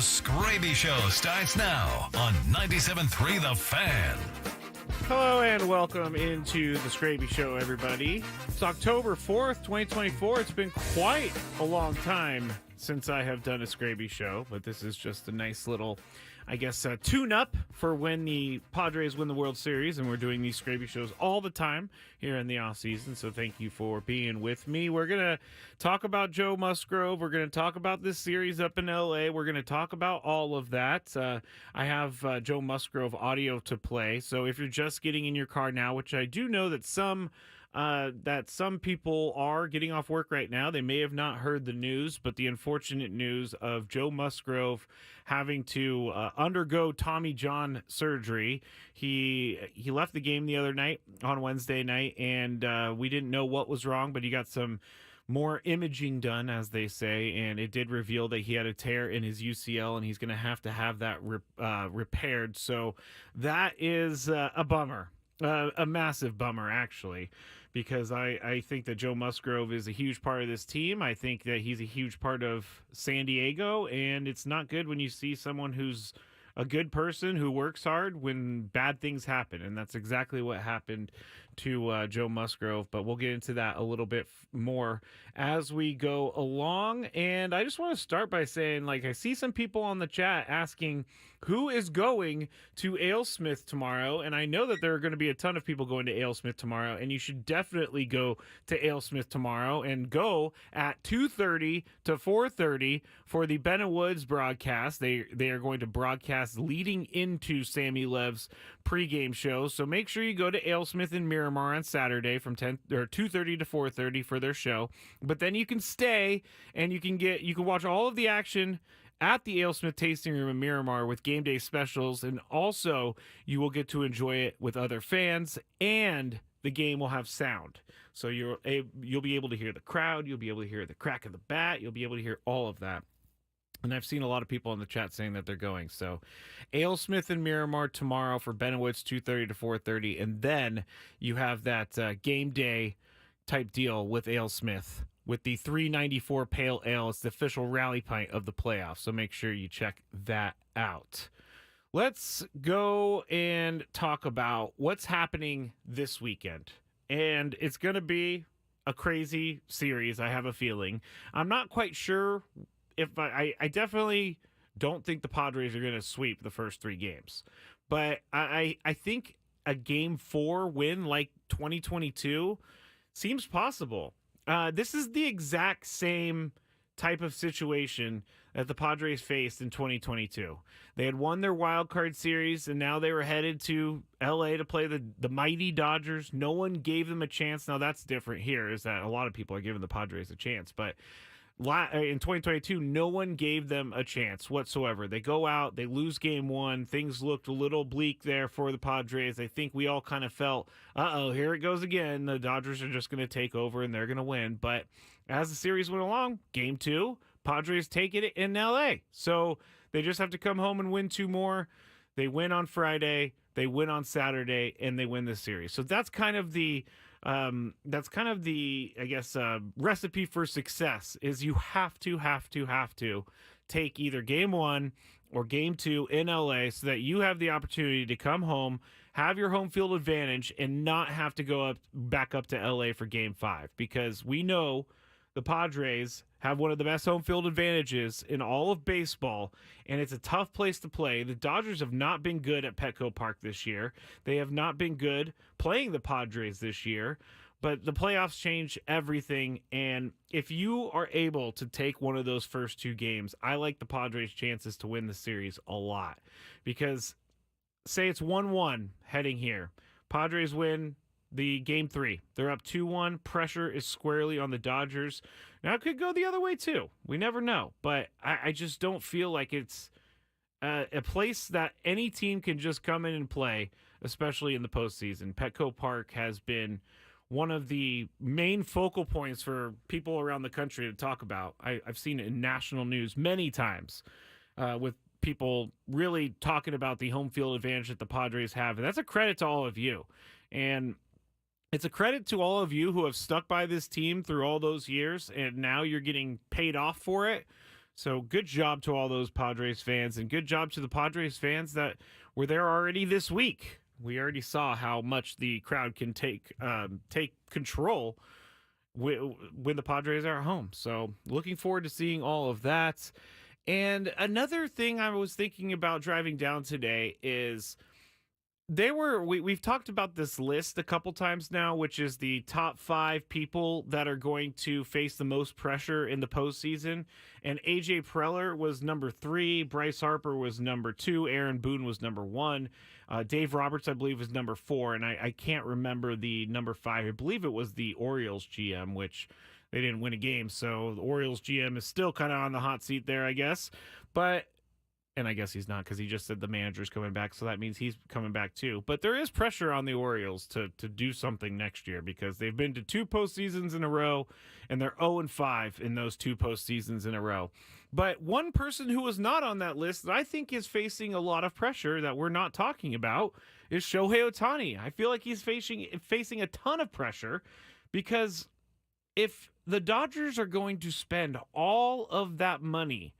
The Skraby Show starts now on 97.3 The Fan. Hello and welcome into the Skraby Show, everybody. It's October 4th, 2024. It's been quite a long time since I have done a Skraby Show, but this is just a nice little, tune-up for when the Padres win the World Series, and we're doing these Skraby Shows all the time here in the off-season, so thank you for being with me. We're going to talk about Joe Musgrove. We're going to talk about this series up in L.A. We're going to talk about all of that. I have Joe Musgrove audio to play, so if you're just getting in your car now, which I do know that some people are getting off work right now. They may have not heard the news, but the unfortunate news of Joe Musgrove having to undergo Tommy John surgery. He left the game the other night on Wednesday night, and we didn't know what was wrong, but he got some more imaging done, as they say, and it did reveal that he had a tear in his UCL, and he's going to have that repaired. So that is a bummer. A massive bummer, actually, because I think that Joe Musgrove is a huge part of this team. I think that he's a huge part of San Diego, and it's not good when you see someone who's a good person who works hard when bad things happen, and that's exactly what happened to Joe Musgrove, but we'll get into that a little bit more as we go along. And I just want to start by saying, I see some people on the chat asking who is going to AleSmith tomorrow, and I know that there are going to be a ton of people going to AleSmith tomorrow, and you should definitely go to AleSmith tomorrow and go at 2:30 to 4:30 for the Ben and Woods broadcast. They are going to broadcast leading into Sammy Lev's pregame show, so make sure you go to AleSmith in Miramar on Saturday from 2:30 to 4:30 for their show. But then you can stay and you can watch all of the action at the AleSmith Tasting Room in Miramar with game day specials, and also you will get to enjoy it with other fans, and the game will have sound. So you'll be able to hear the crowd, you'll be able to hear the crack of the bat, you'll be able to hear all of that. And I've seen a lot of people in the chat saying that they're going. So AleSmith and Miramar tomorrow for Ben and Woods, 2:30 to 4:30, and then you have that game day type deal with AleSmith with the 394 Pale Ale. It's the official rally pint of the playoffs, so make sure you check that out. Let's go and talk about what's happening this weekend. And it's going to be a crazy series, I have a feeling. I'm not quite sure if I definitely don't think the Padres are going to sweep the first three games. But I think a Game 4 win like 2022 seems possible. This is the exact same type of situation that the Padres faced in 2022. They had won their wild card series, and now they were headed to L.A. to play the mighty Dodgers. No one gave them a chance. Now, that's different here, is that a lot of people are giving the Padres a chance. But in 2022, no one gave them a chance whatsoever. They go out, they lose game one. Things looked a little bleak there for the Padres. I think we all kind of felt, here it goes again. The Dodgers are just going to take over and they're going to win. But as the series went along, game two, Padres take it in L.A. So they just have to come home and win two more. They win on Friday, they win on Saturday, and they win the series. So that's kind of the recipe for success is you have to take either game one or game two in LA so that you have the opportunity to come home, have your home field advantage, and not have to go back up to LA for game five, because we know the Padres have one of the best home field advantages in all of baseball, and it's a tough place to play. The Dodgers have not been good at Petco Park this year. They have not been good playing the Padres this year, but the playoffs change everything, and if you are able to take one of those first two games, I like the Padres' chances to win the series a lot, because say it's 1-1 heading here. Padres win the game three. They're up 2-1. Pressure is squarely on the Dodgers. Now, it could go the other way, too. We never know. But I just don't feel like it's a place that any team can just come in and play, especially in the postseason. Petco Park has been one of the main focal points for people around the country to talk about. I've seen it in national news many times with people really talking about the home field advantage that the Padres have. And that's a credit to all of you. And it's a credit to all of you who have stuck by this team through all those years, and now you're getting paid off for it. So good job to all those Padres fans, and good job to the Padres fans that were there already this week. We already saw how much the crowd can take control when the Padres are at home. So looking forward to seeing all of that. And another thing I was thinking about driving down today is we've talked about this list a couple times now, which is the top 5 people that are going to face the most pressure in the postseason. And AJ Preller was number 3, Bryce Harper was number 2, Aaron Boone was number 1, Dave Roberts, I believe, was number 4, and I can't remember the number 5. I believe it was the Orioles GM, which they didn't win a game, so the Orioles GM is still kind of on the hot seat there, I guess. And I guess he's not, because he just said the manager's coming back, so that means he's coming back too. But there is pressure on the Orioles to do something next year, because they've been to 2 postseasons in a row, and they're 0-5 in those 2 postseasons in a row. But one person who was not on that list that I think is facing a lot of pressure that we're not talking about is Shohei Ohtani. I feel like he's facing a ton of pressure, because if the Dodgers are going to spend all of that money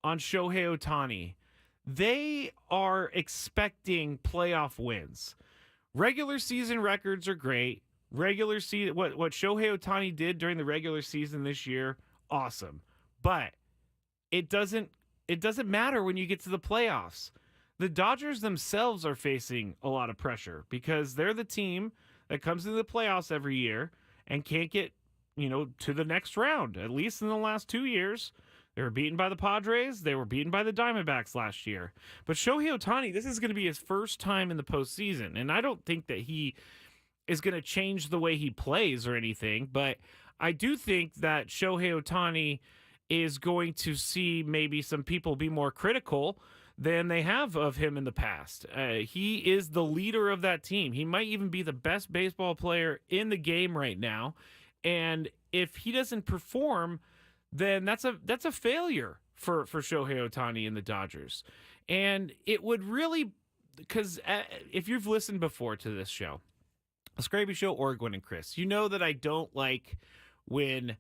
on Shohei Ohtani, they are expecting playoff wins. Regular season records are great. Regular season, what Shohei Ohtani did during the regular season this year, awesome. But it doesn't matter when you get to the playoffs. The Dodgers themselves are facing a lot of pressure, because they're the team that comes into the playoffs every year and can't get, to the next round. At least in the last 2 years, they were beaten by the Padres. They were beaten by the Diamondbacks last year. But Shohei Ohtani, this is going to be his first time in the postseason, and I don't think that he is going to change the way he plays or anything, but I do think that Shohei Ohtani is going to see maybe some people be more critical than they have of him in the past. He is the leader of that team. He might even be the best baseball player in the game right now, and if he doesn't perform, then that's a failure for Shohei Ohtani and the Dodgers. And it would really, because if you've listened before to this show, the Skraby Show, Oregon and Chris, you know that I don't like when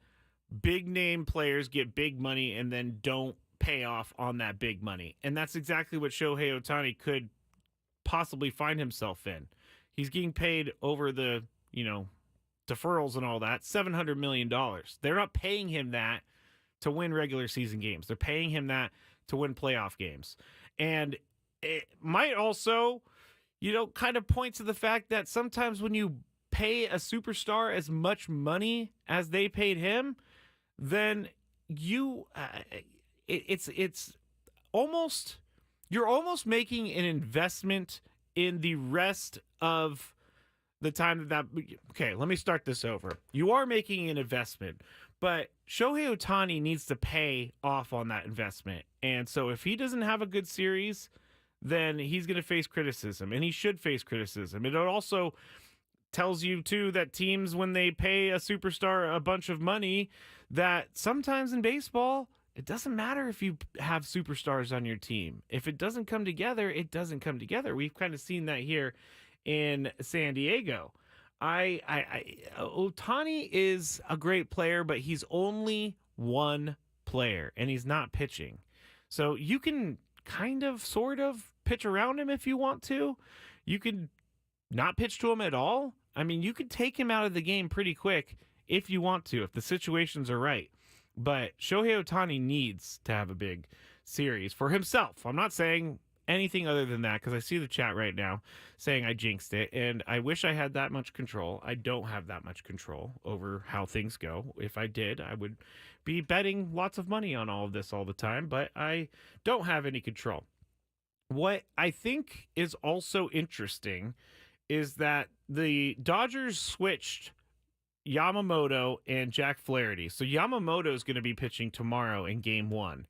big name players get big money and then don't pay off on that big money. And that's exactly what Shohei Ohtani could possibly find himself in. He's getting paid over the, deferrals and all that, $700 million. They're not paying him that to win regular season games. They're paying him that to win playoff games. And it might also, kind of point to the fact that sometimes when you pay a superstar as much money as they paid him, then it's almost, you're almost making an investment in the rest of the time okay, let me start this over. You are making an investment, but Shohei Ohtani needs to pay off on that investment. And so if he doesn't have a good series, then he's going to face criticism, and he should face criticism. And it also tells you, too, that teams, when they pay a superstar a bunch of money, that sometimes in baseball, it doesn't matter if you have superstars on your team. If it doesn't come together, it doesn't come together. We've kind of seen that here in San Diego. Ohtani is a great player, but he's only one player, and he's not pitching. So you can kind of, sort of pitch around him if you want to. You could not pitch to him at all. I mean, you could take him out of the game pretty quick if you want to, if the situations are right. But Shohei Ohtani needs to have a big series for himself. I'm not saying anything other than that, because I see the chat right now saying I jinxed it, and I wish I had that much control. I don't have that much control over how things go. If I did, I would be betting lots of money on all of this all the time, but I don't have any control. What I think is also interesting is that the Dodgers switched Yamamoto and Jack Flaherty. So Yamamoto is going to be pitching tomorrow in Game 1.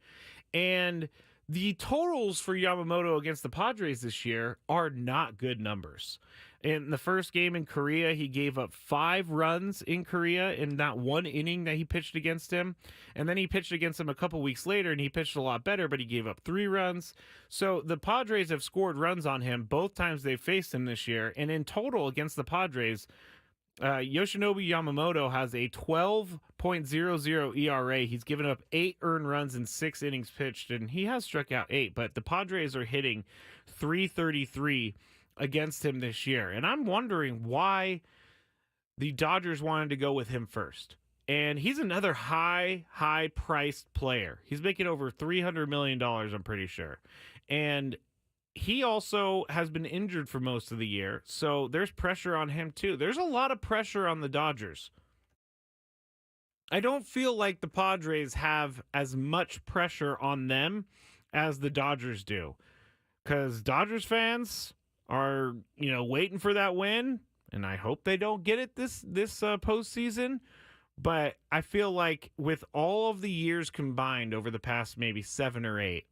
And the totals for Yamamoto against the Padres this year are not good numbers. In the first game in Korea, he gave up 5 runs in Korea in that one inning that he pitched against him. And then he pitched against him a couple weeks later, and he pitched a lot better, but he gave up 3 runs. So the Padres have scored runs on him both times they've faced him this year. And in total against the Padres, Yoshinobu Yamamoto has a 12.00 ERA. He's given up 8 earned runs in 6 innings pitched, and he has struck out 8. But the Padres are hitting .333 against him this year. And I'm wondering why the Dodgers wanted to go with him first. And he's another high-priced player. He's making over $300 million, I'm pretty sure. And he also has been injured for most of the year, so there's pressure on him too. There's a lot of pressure on the Dodgers. I don't feel like the Padres have as much pressure on them as the Dodgers do, because Dodgers fans are, waiting for that win, and I hope they don't get it this postseason. But I feel like with all of the years combined over the past maybe 7 or 8,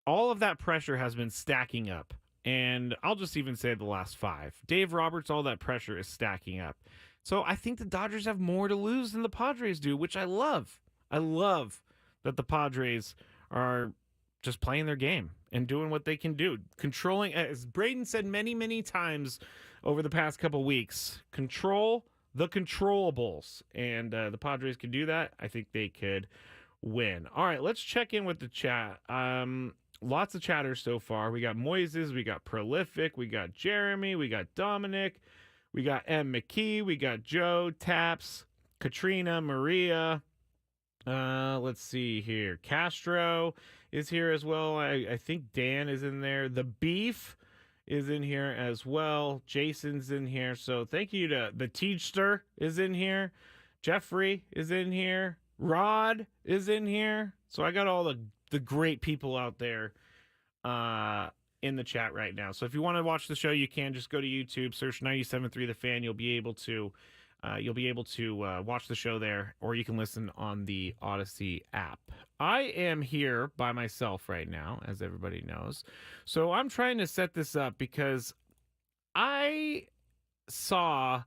all of that pressure has been stacking up. And I'll just even say the last 5. Dave Roberts, all that pressure is stacking up. So I think the Dodgers have more to lose than the Padres do, which I love. I love that the Padres are just playing their game and doing what they can do. Controlling, as Braden said many, many times over the past couple weeks, control the controllables. And the Padres can do that. I think they could win. All right, let's check in with the chat. Lots of chatters so far. We got Moises, we got Prolific, we got Jeremy, we got Dominic, we got M. McKee, we got Joe, Taps, Katrina, Maria. Let's see here. Castro is here as well. I think Dan is in there. The Beef is in here as well. Jason's in here. So thank you to the Teachster is in here. Jeffrey is in here. Rod is in here. So I got all the great people out there in the chat right now. So if you want to watch the show, you can just go to YouTube, search 97.3 The Fan. You'll be able to watch the show there, or you can listen on the Odyssey app. I am here by myself right now, as everybody knows. So I'm trying to set this up because I saw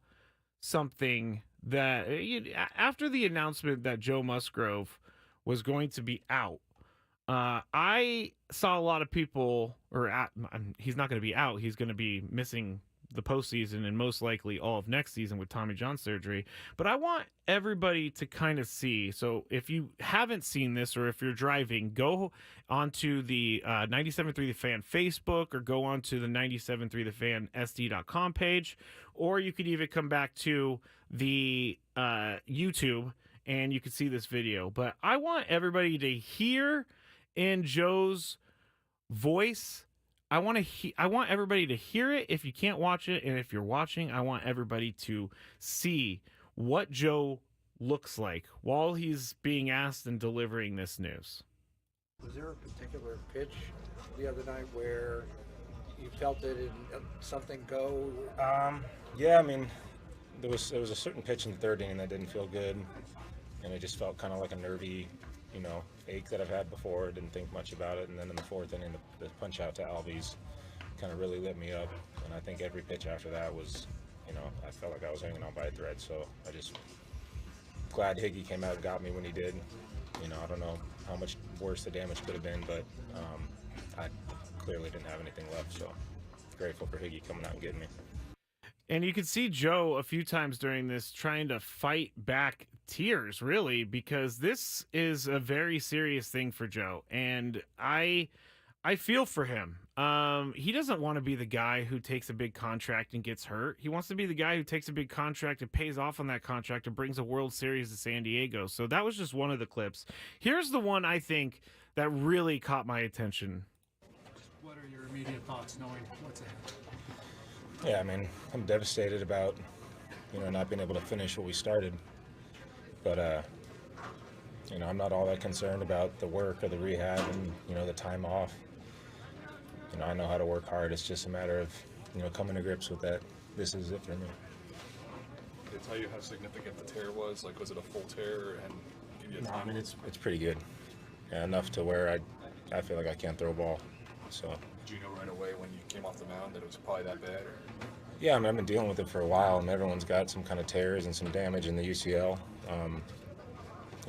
something that after the announcement that Joe Musgrove was going to be out, I saw a lot of people, he's not going to be out. He's going to be missing the postseason and most likely all of next season with Tommy John surgery. But I want everybody to kind of see. So if you haven't seen this, or if you're driving, go onto the 97.3 The Fan Facebook, or go onto the 97.3 The Fan SD.com page, or you could even come back to the YouTube and you can see this video. But I want everybody to hear in Joe's voice. I want everybody to hear it if you can't watch it, and if you're watching, I want everybody to see what Joe looks like while he's being asked and delivering this news. Was there a particular pitch the other night where you felt it and something go? Yeah, I mean, there was a certain pitch in the third inning that didn't feel good, and it just felt kind of like a nervy, ache that I've had before. Didn't think much about it, and then in the fourth inning, the punch out to Albies kind of really lit me up, and I think every pitch after that was, I felt like I was hanging on by a thread. So I just glad Higgy came out and got me when he did. I don't know how much worse the damage could have been, but I clearly didn't have anything left. So grateful for Higgy coming out and getting me. And you could see Joe a few times during this trying to fight back tears, really, because this is a very serious thing for Joe. And I feel for him. He doesn't want to be the guy who takes a big contract and gets hurt. He wants to be the guy who takes a big contract and pays off on that contract and brings a World Series to San Diego. So that was just one of the clips. Here's the one I think that really caught my attention. What are your immediate thoughts knowing what's ahead? Yeah, I mean, I'm devastated about, not being able to finish what we started. But, I'm not all that concerned about the work or the rehab and, the time off. I know how to work hard. It's just a matter of, coming to grips with that. This is it for me. Did it tell you how significant the tear was? Like, was it a full tear and give you a time? I mean, it's pretty good. Yeah, enough to where I feel like I can't throw a ball. So. Did you know right away when you came off the mound that it was probably that bad? Or? Yeah, I mean, I've been dealing with it for a while, and everyone's got some kind of tears and some damage in the UCL.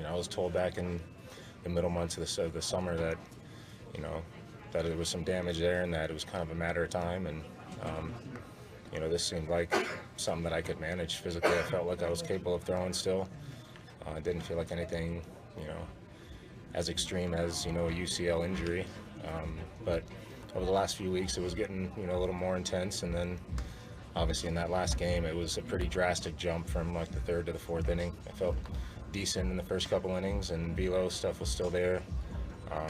I was told back in the middle months of the summer that, that there was some damage there and that it was kind of a matter of time. And, this seemed like something that I could manage physically. I felt like I was capable of throwing still. I didn't feel like anything, as extreme as, a UCL injury. But over the last few weeks, it was getting, a little more intense. And then obviously in that last game, it was a pretty drastic jump from like the third to the fourth inning. I felt decent in the first couple innings, and velo stuff was still there. I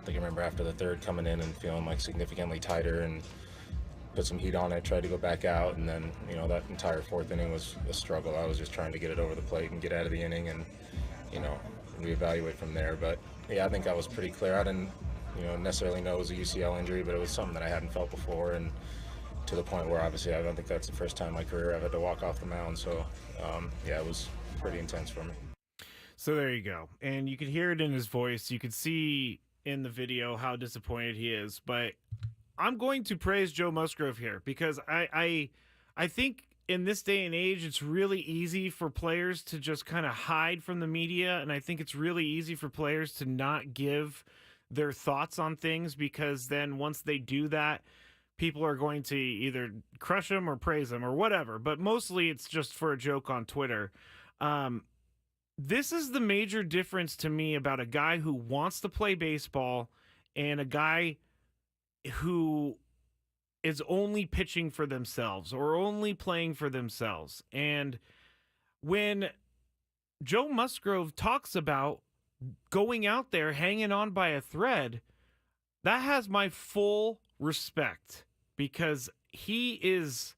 think I remember after the third coming in and feeling like significantly tighter and put some heat on it, tried to go back out, and then, that entire fourth inning was a struggle. I was just trying to get it over the plate and get out of the inning and, reevaluate from there. But yeah, I think I was pretty clear. I didn't, necessarily know it was a UCL injury, but it was something that I hadn't felt before, and to the point where obviously I don't think that's the first time in my career I've had to walk off the mound. So yeah, it was pretty intense for me. So there you go. And you could hear it in his voice. You could see in the video how disappointed he is. But I'm going to praise Joe Musgrove here, because I think in this day and age, it's really easy for players to just kind of hide from the media. And I think it's really easy for players to not give their thoughts on things, because then once they do that, people are going to either crush them or praise them or whatever. But mostly it's just for a joke on Twitter. This is the major difference to me about a guy who wants to play baseball and a guy who is only pitching for themselves or only playing for themselves. And when Joe Musgrove talks about going out there hanging on by a thread, that has my full respect, because he is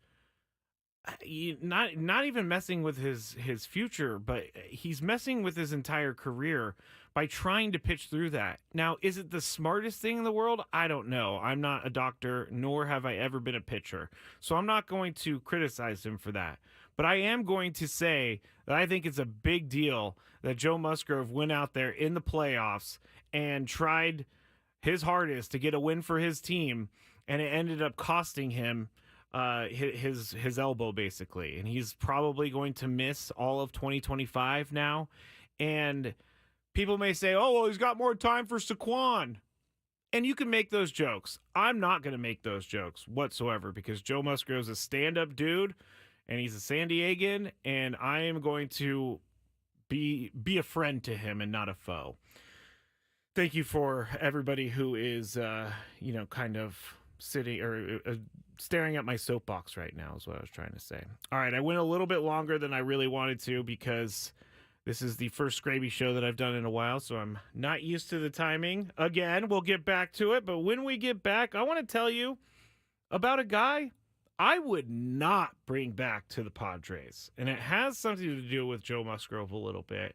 not even messing with his future, but he's messing with his entire career by trying to pitch through that. Now, is it the smartest thing in the world? I don't know. I'm not a doctor, nor have I ever been a pitcher. So I'm not going to criticize him for that. But I am going to say that I think it's a big deal that Joe Musgrove went out there in the playoffs and tried his hardest to get a win for his team, and it ended up costing him his elbow, basically. And he's probably going to miss all of 2025 now. And people may say, oh, well, he's got more time for Saquon. And you can make those jokes. I'm not going to make those jokes whatsoever, because Joe Musgrove's a stand-up dude, and he's a San Diegan, and I am going to be a friend to him and not a foe. Thank you for everybody who is, kind of sitting or staring at my soapbox right now is what I was trying to say. All right, I went a little bit longer than I really wanted to, because this is the first Skraby show that I've done in a while, so I'm not used to the timing. Again, we'll get back to it, but when we get back, I want to tell you about a guy I would not bring back to the Padres. And it has something to do with Joe Musgrove a little bit.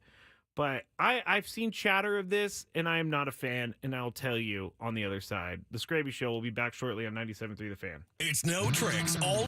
But I've seen chatter of this, and I am not a fan, and I'll tell you on the other side. The Skraby Show will be back shortly on 97.3 The Fan. It's no tricks, all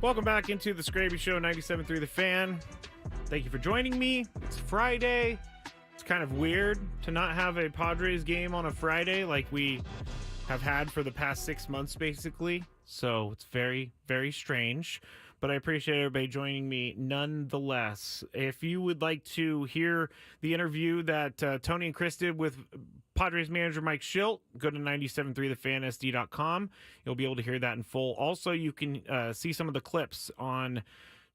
Welcome back into the Skraby Show, 97.3 The Fan. Thank you for joining me. It's Friday. It's kind of weird to not have a Padres game on a Friday like we have had for the past 6 months, basically. So it's very, very strange. But I appreciate everybody joining me nonetheless. If you would like to hear the interview that Tony and Chris did with Padres manager Mike Schilt, go to 973thefansd.com. You'll be able to hear that in full. Also, you can see some of the clips on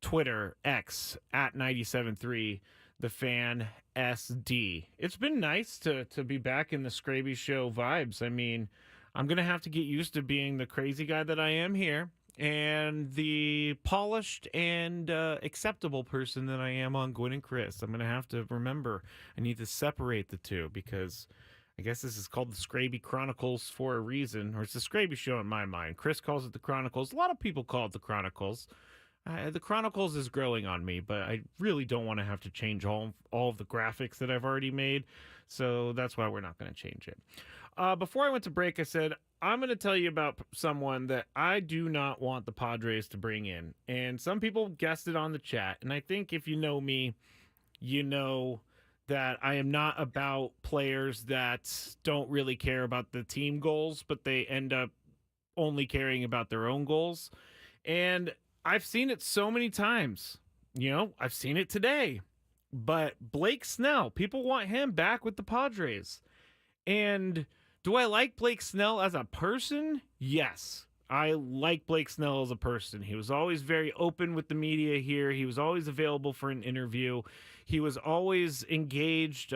Twitter, X, at 973 The Fan SD. It's been nice to be back in the Skraby Show vibes. I mean, I'm going to have to get used to being the crazy guy that I am here and the polished and acceptable person that I am on Gwen and Chris. I'm going to have to remember I need to separate the two because I guess this is called the Skraby Chronicles for a reason, or it's the Skraby Show in my mind. Chris calls it the Chronicles. A lot of people call it the Chronicles. The Chronicles is growing on me, but I really don't want to have to change all of the graphics that I've already made, so that's why we're not going to change it. Before I went to break, I said, I'm going to tell you about someone that I do not want the Padres to bring in, and some people guessed it on the chat, and I think if you know me, you know that I am not about players that don't really care about the team goals, but they end up only caring about their own goals, and I've seen it so many times. You know, I've seen it today. But Blake Snell, people want him back with the Padres. And do I like Blake Snell as a person? Yes. I like Blake Snell as a person. He was always very open with the media here. He was always available for an interview. He was always engaged.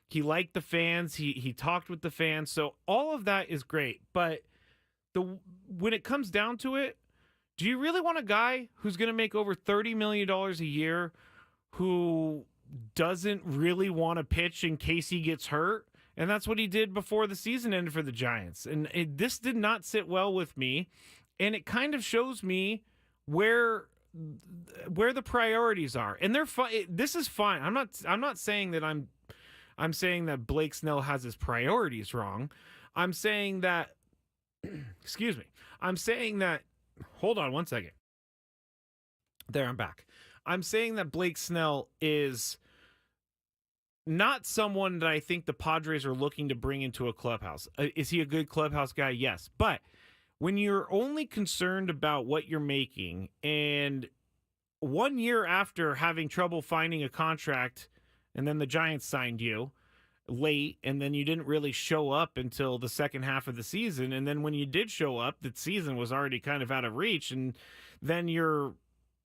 He liked the fans. He talked with the fans. So all of that is great. But when it comes down to it, do you really want a guy who's going to make over $30 million a year who doesn't really want to pitch in case he gets hurt? And that's what he did before the season ended for the Giants. And this did not sit well with me. And it kind of shows me where the priorities are. And they're fine. This is fine. I'm not saying that I'm saying that Blake Snell has his priorities wrong. I'm saying that excuse me. I'm saying that hold on one second. There, I'm back. I'm saying that Blake Snell is not someone that I think the Padres are looking to bring into a clubhouse. Is he a good clubhouse guy? Yes. But when you're only concerned about what you're making, and 1 year after having trouble finding a contract, and then the Giants signed you late, and then you didn't really show up until the second half of the season, and then when you did show up, the season was already kind of out of reach, and then you're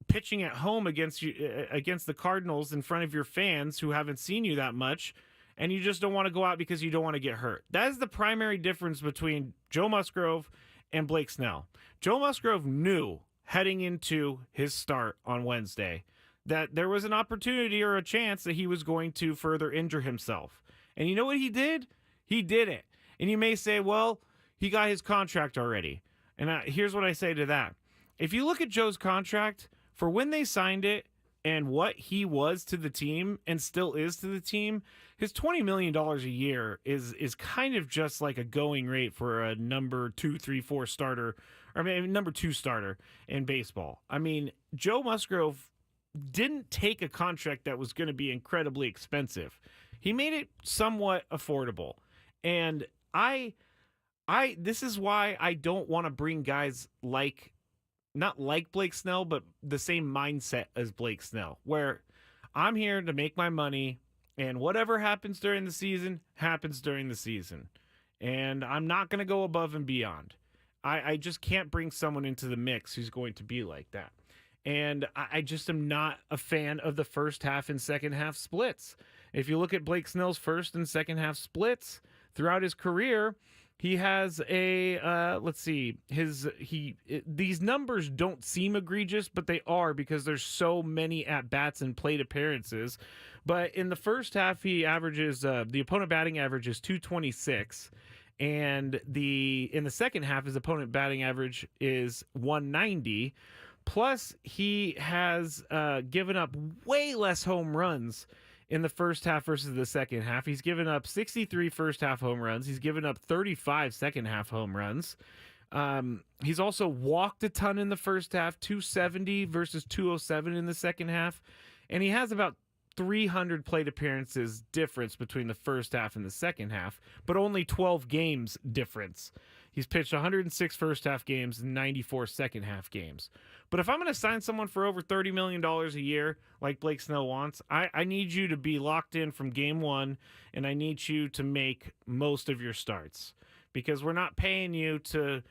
pitching at home against the Cardinals in front of your fans who haven't seen you that much, and you just don't want to go out because you don't want to get hurt. That is the primary difference between Joe Musgrove and Blake Snell. Joe Musgrove knew heading into his start on Wednesday that there was an opportunity or a chance that he was going to further injure himself. And you know what he did? He did it. And you may say, well, he got his contract already. And here's what I say to that. If you look at Joe's contract, for when they signed it and what he was to the team and still is to the team, his $20 million a year is kind of just like a going rate for a number 2, 3, 4 starter, or maybe number 2 starter in baseball. I mean, Joe Musgrove didn't take a contract that was going to be incredibly expensive. He made it somewhat affordable. And this is why I don't want to bring guys like, not like Blake Snell, but the same mindset as Blake Snell, where I'm here to make my money, and whatever happens during the season, happens during the season. And I'm not going to go above and beyond. I just can't bring someone into the mix who's going to be like that. And I just am not a fan of the first half and second half splits. If you look at Blake Snell's first and second half splits throughout his career, he has a, these numbers don't seem egregious, but they are because there's so many at-bats and plate appearances. But in the first half, he averages, the opponent batting average is 226. And in the second half, his opponent batting average is 190. Plus, he has given up way less home runs in the first half versus the second half. He's given up 63 first half home runs. He's given up 35 second half home runs. He's also walked a ton in the first half, 270 versus 207 in the second half. And he has about 300 plate appearances difference between the first half and the second half, but only 12 games difference. He's pitched 106 first half games and 94 second half games. But if I'm going to sign someone for over $30 million a year, like Blake Snell wants, I need you to be locked in from game one, and I need you to make most of your starts. Because we're not paying you to...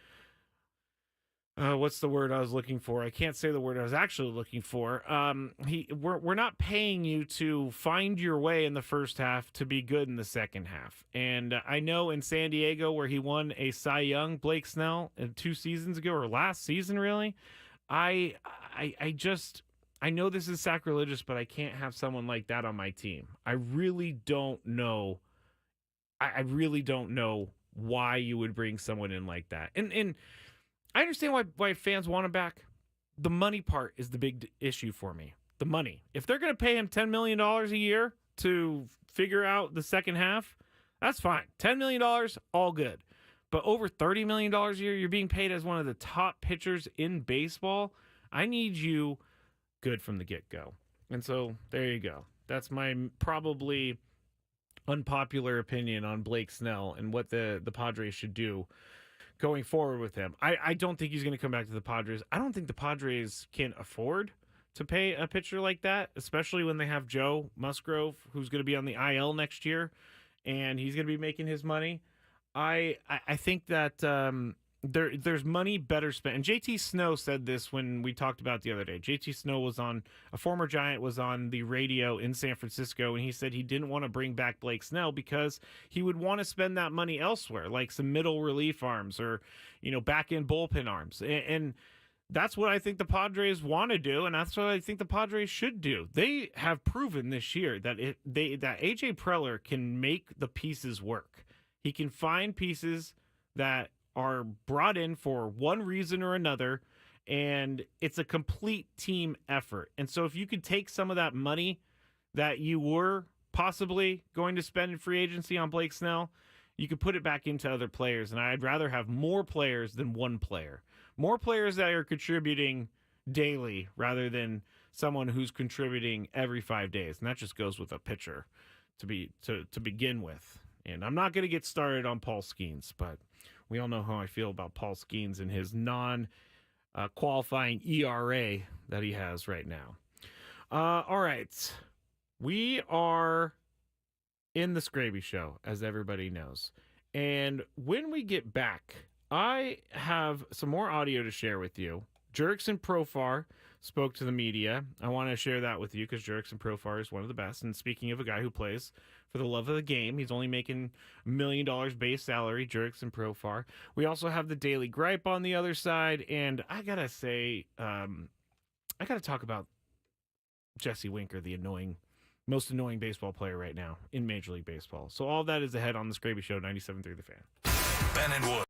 what's the word I was looking for? I can't say the word I was actually looking for. We're not paying you to find your way in the first half to be good in the second half. And I know in San Diego, where he won a Cy Young, Blake Snell, 2 seasons ago, or last season, really, I know this is sacrilegious, but I can't have someone like that on my team. I really don't know. I really don't know why you would bring someone in like that. And I understand why fans want him back. The money part is the big issue for me. The money. If they're going to pay him $10 million a year to figure out the second half, that's fine. $10 million, all good. But over $30 million a year, you're being paid as one of the top pitchers in baseball. I need you good from the get-go. And so there you go. That's my probably unpopular opinion on Blake Snell and what the Padres should do going forward with him. I don't think he's going to come back to the Padres. I don't think the Padres can afford to pay a pitcher like that, especially when they have Joe Musgrove, who's going to be on the IL next year, and he's going to be making his money. I think that there's money better spent. And JT Snow said this when we talked about it the other day. JT Snow was on, a former Giant, was on the radio in San Francisco, and he said he didn't want to bring back Blake Snell because he would want to spend that money elsewhere, like some middle relief arms or, back end bullpen arms. And that's what I think the Padres want to do, and that's what I think the Padres should do. They have proven this year that that AJ Preller can make the pieces work. He can find pieces that are brought in for one reason or another, and it's a complete team effort. And so if you could take some of that money that you were possibly going to spend in free agency on Blake Snell, you could put it back into other players. And I'd rather have more players than one player. More players that are contributing daily rather than someone who's contributing every 5 days. And that just goes with a pitcher to begin with. And I'm not going to get started on Paul Skeens, but we all know how I feel about Paul Skeens and his non-qualifying ERA that he has right now. All right. We are in the Skraby Show, as everybody knows. And when we get back, I have some more audio to share with you. Jurickson Profar spoke to the media. I want to share that with you because Jurickson Profar is one of the best. And speaking of a guy who plays for the love of the game, he's only making $1 million base salary, Jurickson Profar. We also have the Daily Gripe on the other side. And I got to say, I got to talk about Jesse Winker, the most annoying baseball player right now in Major League Baseball. So all that is ahead on the Skraby Show, 97.3 The Fan. Ben and Wood.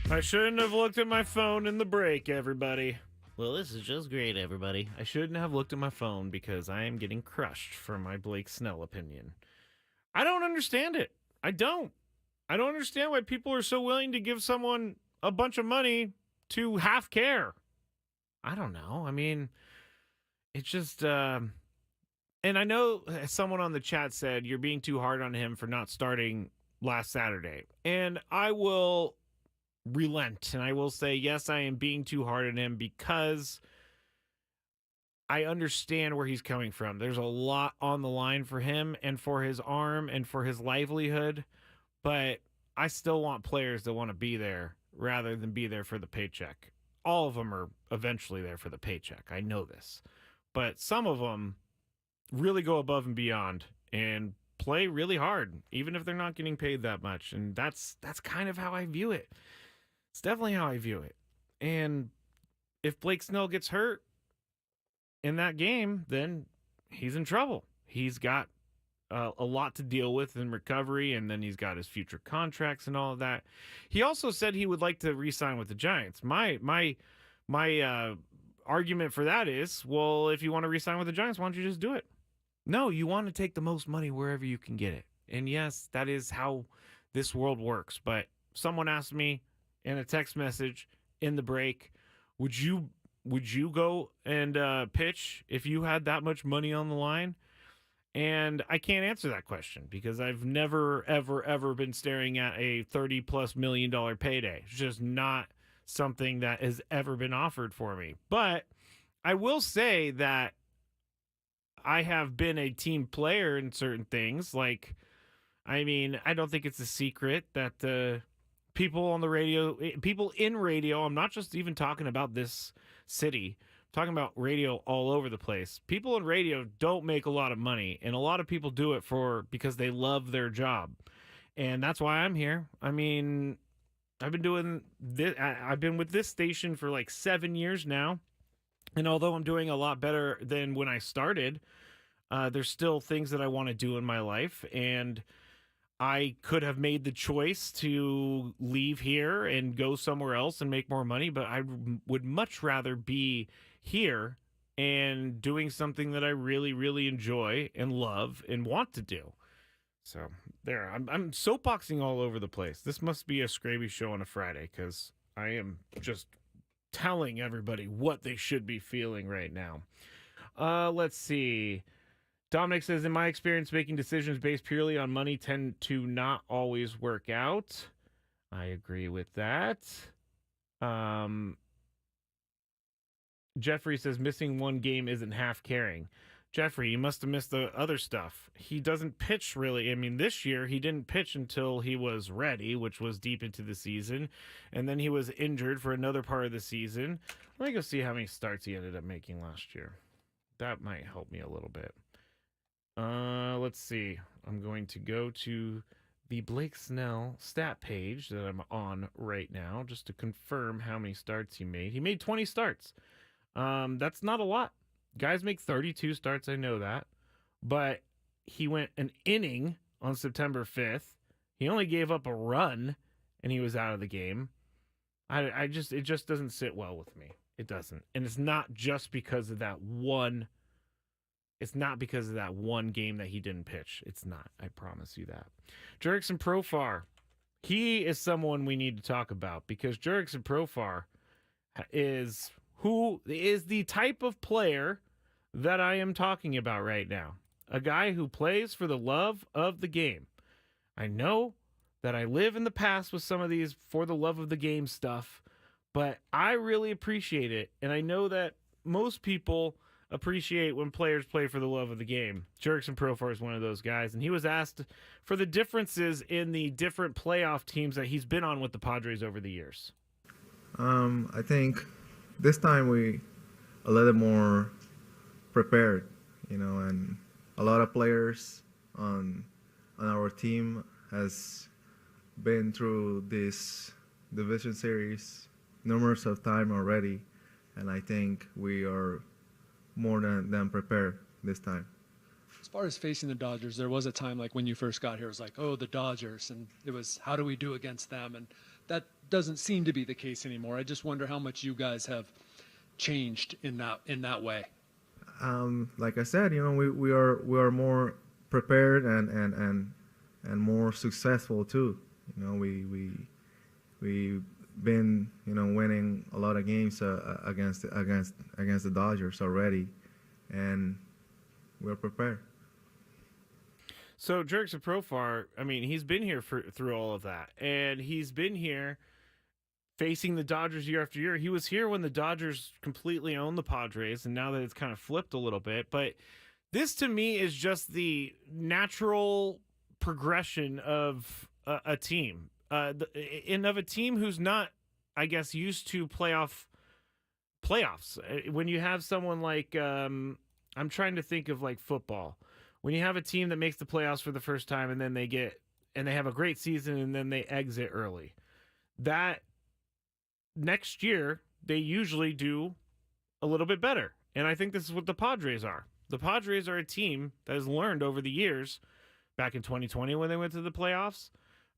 I shouldn't have looked at my phone in the break, everybody. Well, this is just great, everybody. I shouldn't have looked at my phone because I am getting crushed for my Blake Snell opinion. I don't understand it. I don't understand why people are so willing to give someone a bunch of money to half care. I don't know. I mean, it's just, and I know someone on the chat said you're being too hard on him for not starting last Saturday. And I will relent and I will say, yes, I am being too hard on him because I understand where he's coming from. There's a lot on the line for him and for his arm and for his livelihood, but I still want players that want to be there rather than be there for the paycheck. All of them are eventually there for the paycheck. I know this. But some of them really go above and beyond and play really hard, even if they're not getting paid that much. And that's kind of how I view it. It's definitely how I view it. And if Blake Snell gets hurt in that game, then he's in trouble. He's got a lot to deal with in recovery, and then he's got his future contracts and all of that. He also said he would like to re-sign with the Giants. My argument for that is, well, if you want to re-sign with the Giants, why don't you just do it? No, you want to take the most money wherever you can get it. And yes, that is how this world works. But someone asked me in a text message in the break, would you go and pitch if you had that much money on the line? And I can't answer that question because I've never, ever, ever been staring at a $30+ million payday. It's just not something that has ever been offered for me. But I will say that I have been a team player in certain things. Like, I mean, I don't think it's a secret that people on the radio, people in radio, I'm not just even talking about this city, I'm talking about radio all over the place. People in radio don't make a lot of money, and a lot of people do it because they love their job. And that's why I'm here. I mean, I've been doing this, I've been with this station for like 7 years now. And although I'm doing a lot better than when I started, there's still things that I want to do in my life. And I could have made the choice to leave here and go somewhere else and make more money, but I would much rather be here and doing something that I really, really enjoy and love and want to do. So there, I'm soapboxing all over the place. This must be a Skraby show on a Friday because I am just telling everybody what they should be feeling right now. Let's see. Dominic says, in my experience, making decisions based purely on money tend to not always work out. I agree with that. Jeffrey says, missing one game isn't half caring. Jeffrey, you must have missed the other stuff. He doesn't pitch really. I mean, this year he didn't pitch until he was ready, which was deep into the season. And then he was injured for another part of the season. Let me go see how many starts he ended up making last year. That might help me a little bit. Let's see. I'm going to go to the Blake Snell stat page that I'm on right now just to confirm how many starts he made. He made 20 starts. That's not a lot. Guys make 32 starts, I know that. But he went an inning on September 5th. He only gave up a run, and he was out of the game. It just doesn't sit well with me. It doesn't. And it's not just because of that one. It's not because of that one game that he didn't pitch. It's not. I promise you that. Jurickson Profar. He is someone we need to talk about because Jurickson Profar is the type of player that I am talking about right now. A guy who plays for the love of the game. I know that I live in the past with some of these for the love of the game stuff, but I really appreciate it. And I know that most people appreciate when players play for the love of the game. Jurickson Profar is one of those guys, and he was asked for the differences in the different playoff teams that he's been on with the Padres over the years. I think this time we a little more prepared, and a lot of players on our team has been through this division series numerous of time already, and I think we are more than prepared this time. As far as facing the Dodgers, there was a time like when you first got here, it was like, oh, the Dodgers, and it was, how do we do against them? And doesn't seem to be the case anymore. I just wonder how much you guys have changed in that way. Like I said, we are more prepared and more successful too. We've been winning a lot of games against the Dodgers already, and we're prepared. So Jurickson Profar, I mean, he's been here through all of that, and he's been here facing the Dodgers year after year. He was here when the Dodgers completely owned the Padres, and now that it's kind of flipped a little bit. But this, to me, is just the natural progression of a team, and of a team who's not, I guess, used to playoffs. When you have someone like, I'm trying to think of like football. When you have a team that makes the playoffs for the first time and then they have a great season and then they exit early, that next year they usually do a little bit better. And I think this is what the Padres are. The Padres are a team that has learned over the years, back in 2020 when they went to the playoffs,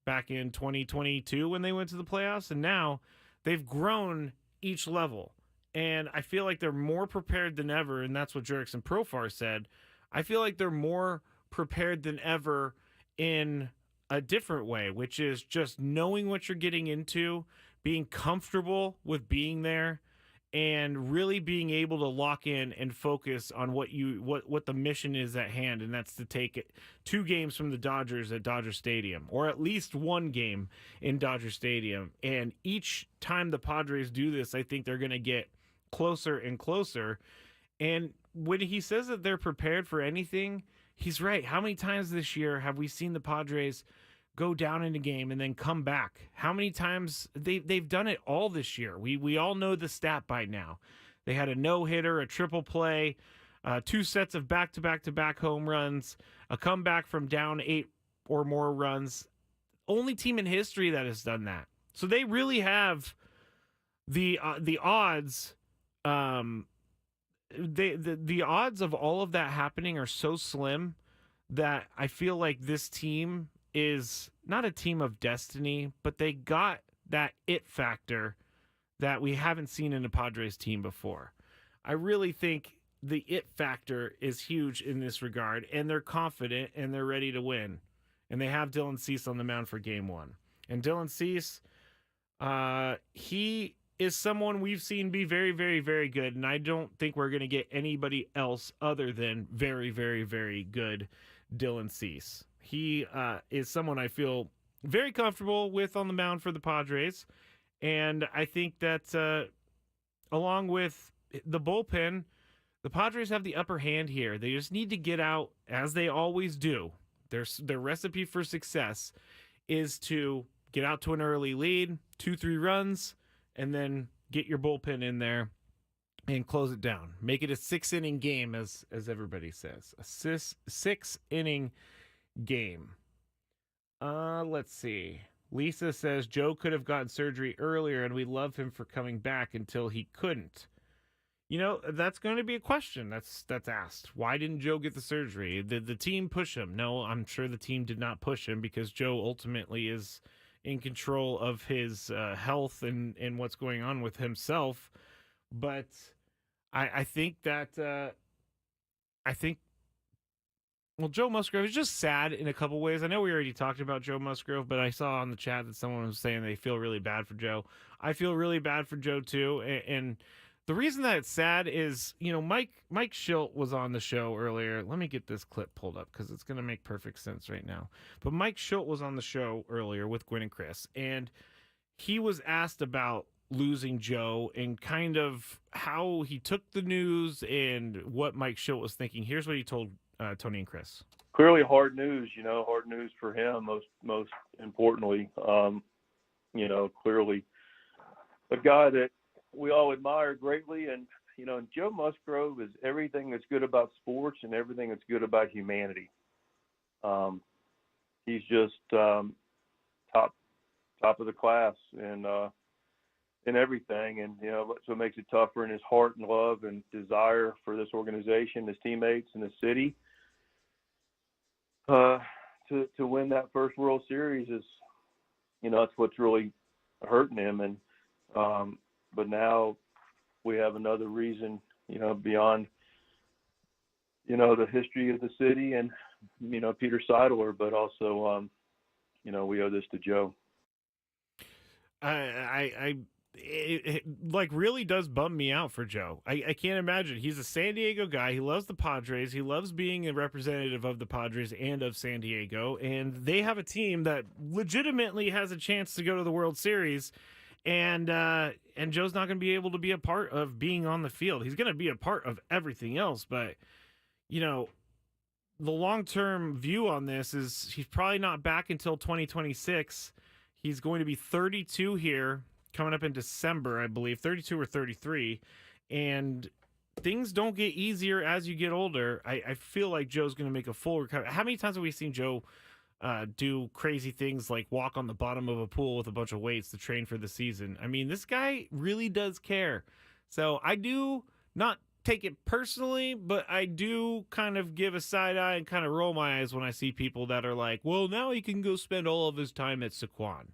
back in 2022 when they went to the playoffs, and now they've grown each level. And I feel like they're more prepared than ever, and that's what Jurickson Profar said. I feel like they're more prepared than ever in a different way, which is just knowing what you're getting into, being comfortable with being there, and really being able to lock in and focus on what the mission is at hand, and that's to take 2 games from the Dodgers at Dodger Stadium, or at least 1 game in Dodger Stadium. And each time the Padres do this, I think they're going to get closer and closer. And when he says that they're prepared for anything, he's right. How many times this year have we seen the Padres go down in a game and then come back? How many times they've done it all this year? We all know the stat by now. They had a no-hitter, a triple play, 2 sets of back-to-back-to-back home runs, a comeback from down 8 or more runs. Only team in history that has done that. So they really have the odds. The odds of all of that happening are so slim that I feel like this team is not a team of destiny, but they got that it factor that we haven't seen in a Padres team before. I really think the it factor is huge in this regard, and they're confident and they're ready to win. And they have Dylan Cease on the mound for game 1. And Dylan Cease, he is someone we've seen be very, very, very good, and I don't think we're going to get anybody else other than very, very, very good Dylan Cease. He is someone I feel very comfortable with on the mound for the Padres, and I think that along with the bullpen, the Padres have the upper hand here. They just need to get out, as they always do. Their recipe for success is to get out to an early lead, 2-3 runs, and then get your bullpen in there and close it down. Make it a 6-inning game, as everybody says. A 6-inning game. Let's see. Lisa says Joe could have gotten surgery earlier, and we love him for coming back until he couldn't. That's going to be a question that's asked. Why didn't Joe get the surgery? Did the team push him? No, I'm sure the team did not push him, because Joe ultimately is in control of his health and what's going on with himself. But I think that Joe Musgrove is just sad in a couple ways. I know we already talked about Joe Musgrove, but I saw on the chat that someone was saying they feel really bad for Joe. I feel really bad for Joe too, and the reason that it's sad is, Mike Schilt was on the show earlier. Let me get this clip pulled up because it's going to make perfect sense right now. But Mike Schilt was on the show earlier with Gwen and Chris, and he was asked about losing Joe and kind of how he took the news and what Mike Schilt was thinking. Here's what he told Tony and Chris. Clearly hard news, hard news for him, most importantly. Clearly a guy that we all admire greatly, and Joe Musgrove is everything that's good about sports and everything that's good about humanity. He's just top of the class in everything, and that's what makes it tougher in his heart and love and desire for this organization, his teammates, and the city. To win that first World Series is, that's what's really hurting him. And but now we have another reason, beyond the history of the city and Peter Seidler, but also we owe this to Joe. It like really does bum me out for Joe. I can't imagine. He's a San Diego guy. He loves the Padres. He loves being a representative of the Padres and of San Diego. And they have a team that legitimately has a chance to go to the World Series. And Joe's not going to be able to be a part of being on the field. He's going to be a part of everything else. But, the long-term view on this is he's probably not back until 2026. He's going to be 32 here coming up in December, I believe, 32 or 33. And things don't get easier as you get older. I feel like Joe's going to make a full recovery. How many times have we seen Joe do crazy things like walk on the bottom of a pool with a bunch of weights to train for the season? I mean, this guy really does care. So I do not take it personally, but I do kind of give a side eye and kind of roll my eyes when I see people that are like, well, now he can go spend all of his time at Saquon.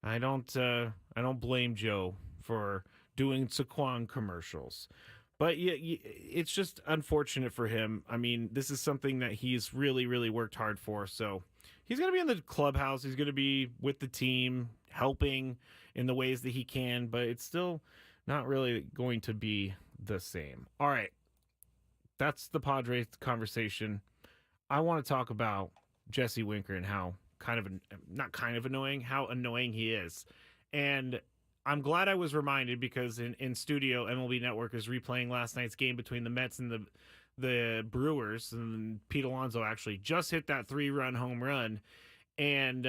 I don't blame Joe for doing Saquon commercials. But yeah, it's just unfortunate for him. I mean, this is something that he's really, really worked hard for. So he's going to be in the clubhouse. He's going to be with the team, helping in the ways that he can. But it's still not really going to be the same. All right. That's the Padres conversation. I want to talk about Jesse Winker and how how annoying he is. And I'm glad I was reminded because in studio, MLB Network is replaying last night's game between the Mets and the Brewers. And Pete Alonso actually just hit that 3-run home run. And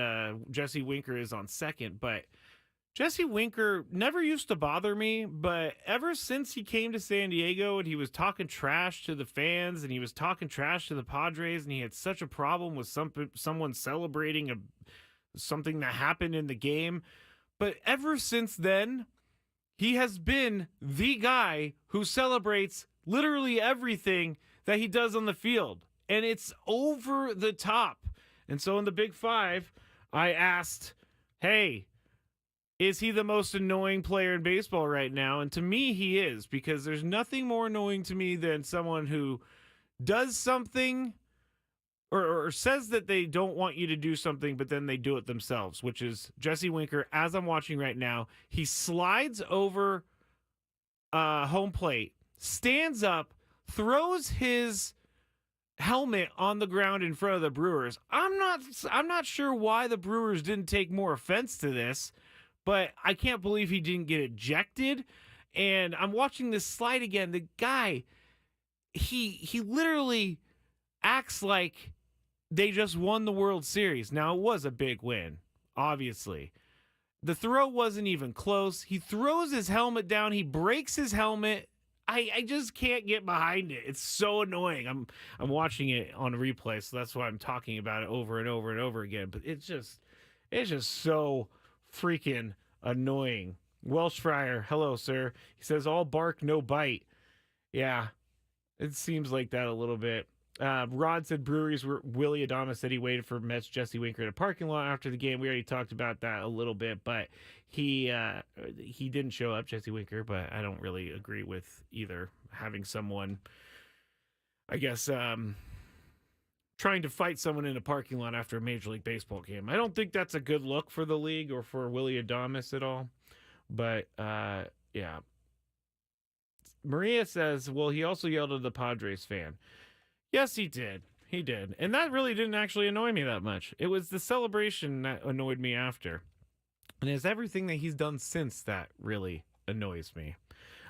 Jesse Winker is on second. But Jesse Winker never used to bother me, but ever since he came to San Diego and he was talking trash to the fans and he was talking trash to the Padres and he had such a problem with someone celebrating something that happened in the game. But ever since then, he has been the guy who celebrates literally everything that he does on the field. And it's over the top. And so in the Big Five, I asked, hey, is he the most annoying player in baseball right now? And to me, he is, because there's nothing more annoying to me than someone who does something or says that they don't want you to do something, but then they do it themselves, which is Jesse Winker. As I'm watching right now, he slides over home plate, stands up, throws his helmet on the ground in front of the Brewers. I'm not sure why the Brewers didn't take more offense to this, but I can't believe he didn't get ejected. And I'm watching this slide again. The guy, he literally acts like they just won the World Series. Now, it was a big win, obviously. The throw wasn't even close. He throws his helmet down. He breaks his helmet. I just can't get behind it. It's so annoying. I'm watching it on replay, so that's why I'm talking about it over and over and over again. But it's just so freaking annoying. Welsh Fryer, hello, sir. He says, all bark, no bite. Yeah, it seems like that a little bit. Rod said Breweries were Willie Adames said he waited for Mets Jesse Winker in a parking lot after the game. We already talked about that a little bit, but he didn't show up, Jesse Winker, but I don't really agree with either having someone, I guess, trying to fight someone in a parking lot after a Major League Baseball game. I don't think that's a good look for the league or for Willie Adames at all. But, yeah. Maria says, well, he also yelled at the Padres fan. Yes, he did. He did. And that really didn't actually annoy me that much. It was the celebration that annoyed me after. And it's everything that he's done since that really annoys me.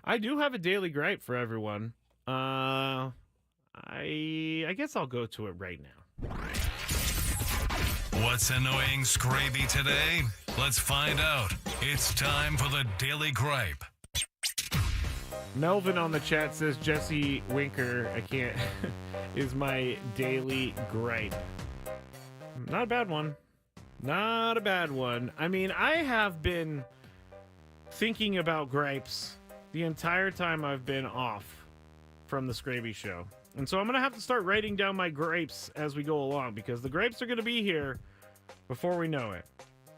I do have a daily gripe for everyone. I guess I'll go to it right now. What's annoying Skraby today? Let's find out. It's time for the Daily Gripe. Melvin on the chat says Jesse Winker, I can't, is my daily gripe. Not a bad one. Not a bad one. I mean, I have been thinking about gripes the entire time I've been off from the Skraby show. And so I'm going to have to start writing down my gripes as we go along, because the gripes are going to be here before we know it.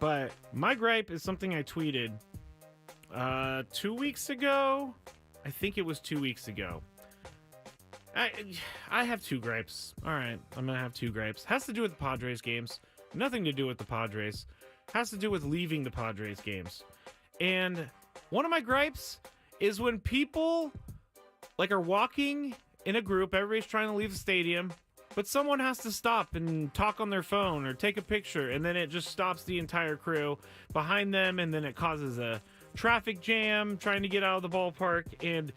But my gripe is something I tweeted 2 weeks ago. I think it was 2 weeks ago. I have two gripes. All right, I'm going to have two gripes. Has to do with the Padres games. Nothing to do with the Padres. Has to do with leaving the Padres games. And one of my gripes is when people are walking in a group, everybody's trying to leave the stadium, but someone has to stop and talk on their phone or take a picture, and then it just stops the entire crew behind them, and then it causes a traffic jam trying to get out of the ballpark. And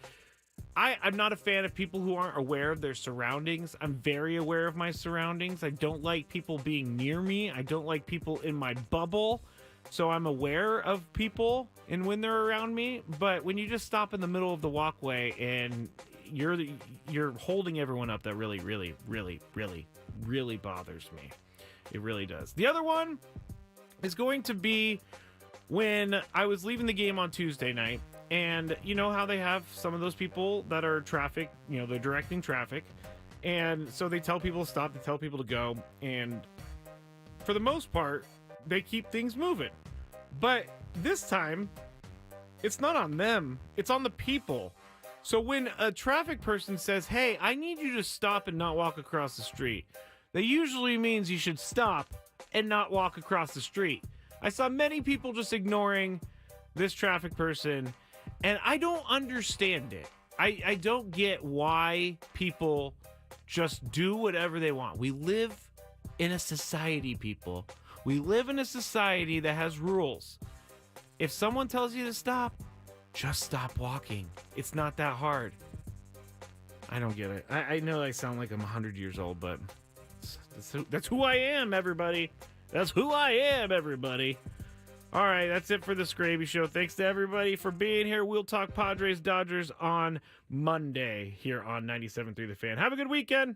I'm not a fan of people who aren't aware of their surroundings. I'm very aware of my surroundings. I don't like people being near me. I don't like people in my bubble. So I'm aware of people and when they're around me. But when you just stop in the middle of the walkway and you're holding everyone up, that really, really, really, really, really bothers me. It really does. The other one is going to be when I was leaving the game on Tuesday night. And you know how they have some of those people that are traffic, they're directing traffic. And so they tell people to stop, they tell people to go. And for the most part, they keep things moving. But this time, it's not on them, it's on the people. So when a traffic person says, hey, I need you to stop and not walk across the street, that usually means you should stop and not walk across the street. I saw many people just ignoring this traffic person, and I don't understand it. I don't get why people just do whatever they want. We live in a society, people. We live in a society that has rules. If someone tells you to stop, just stop walking. It's not that hard. I don't get it. I know I sound like I'm 100 years old, but that's who I am, everybody. That's who I am, everybody. All right, that's it for the Skraby Show. Thanks to everybody for being here. We'll talk Padres Dodgers on Monday here on 97.3 The Fan. Have a good weekend.